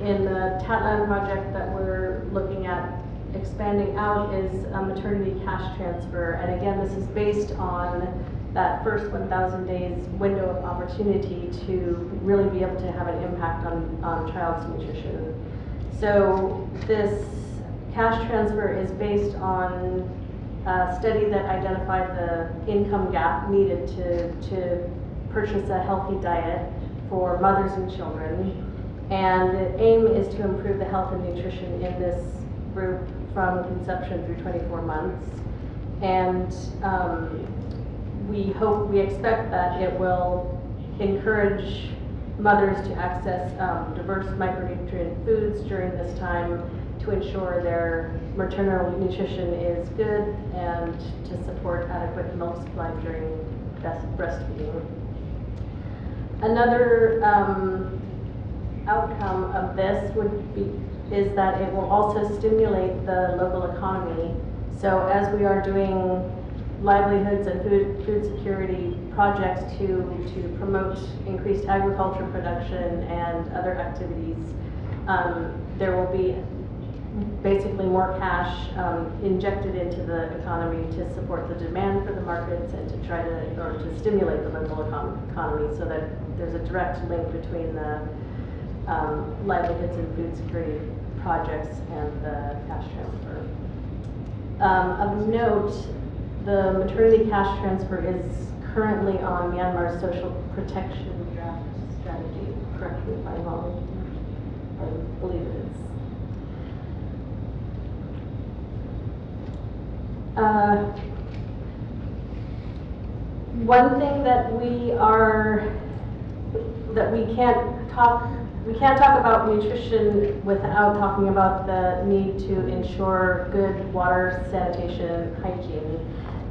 in the Tatlan project that we're looking at expanding out is a maternity cash transfer. And again, this is based on that first 1,000 days window of opportunity to really be able to have an impact on child's nutrition. So this cash transfer is based on a study that identified the income gap needed to purchase a healthy diet for mothers and children. And the aim is to improve the health and nutrition in this group from conception through 24 months. And we expect that it will encourage mothers to access diverse micronutrient foods during this time to ensure their maternal nutrition is good and to support adequate milk supply during breastfeeding. Another outcome of this is that it will also stimulate the local economy. So as we are doing livelihoods and food security projects to promote increased agriculture production and other activities, there will be basically more cash injected into the economy to support the demand for the markets and to stimulate the local economy, so that there's a direct link between the livelihoods and food security projects and the cash transfer. Of note, the maternity cash transfer is currently on Myanmar's social protection draft strategy. Correct me if I'm wrong. I believe it is. One thing that we can't talk about nutrition without talking about the need to ensure good water, sanitation, and hygiene.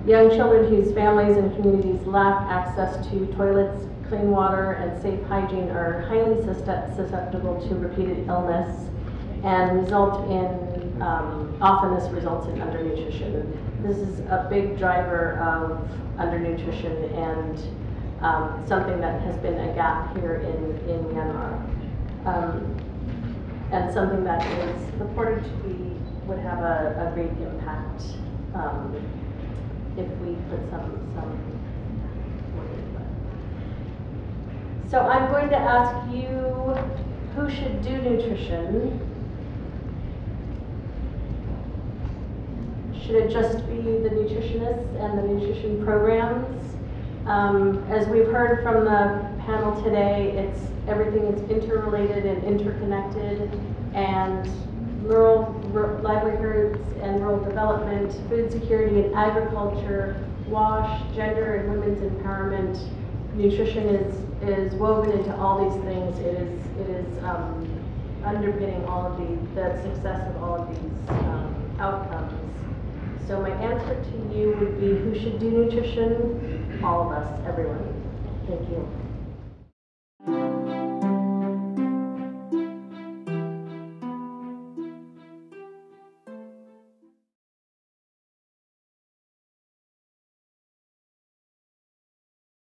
Young children whose families and communities lack access to toilets, clean water, and safe hygiene are highly susceptible to repeated illness and often this results in undernutrition. This is a big driver of undernutrition and something that has been a gap here in Myanmar. And something that is reported would have a great impact if we put some work into it. So I'm going to ask you, who should do nutrition? Should it just be the nutritionists and the nutrition programs? As we've heard from the panel today, everything is interrelated and interconnected, and rural livelihoods and rural development, food security and agriculture, WASH, gender and women's empowerment, nutrition is woven into all these things. It is underpinning all of the success of all of these outcomes. So my answer to you would be, who should do nutrition? All of us, everyone. Thank you.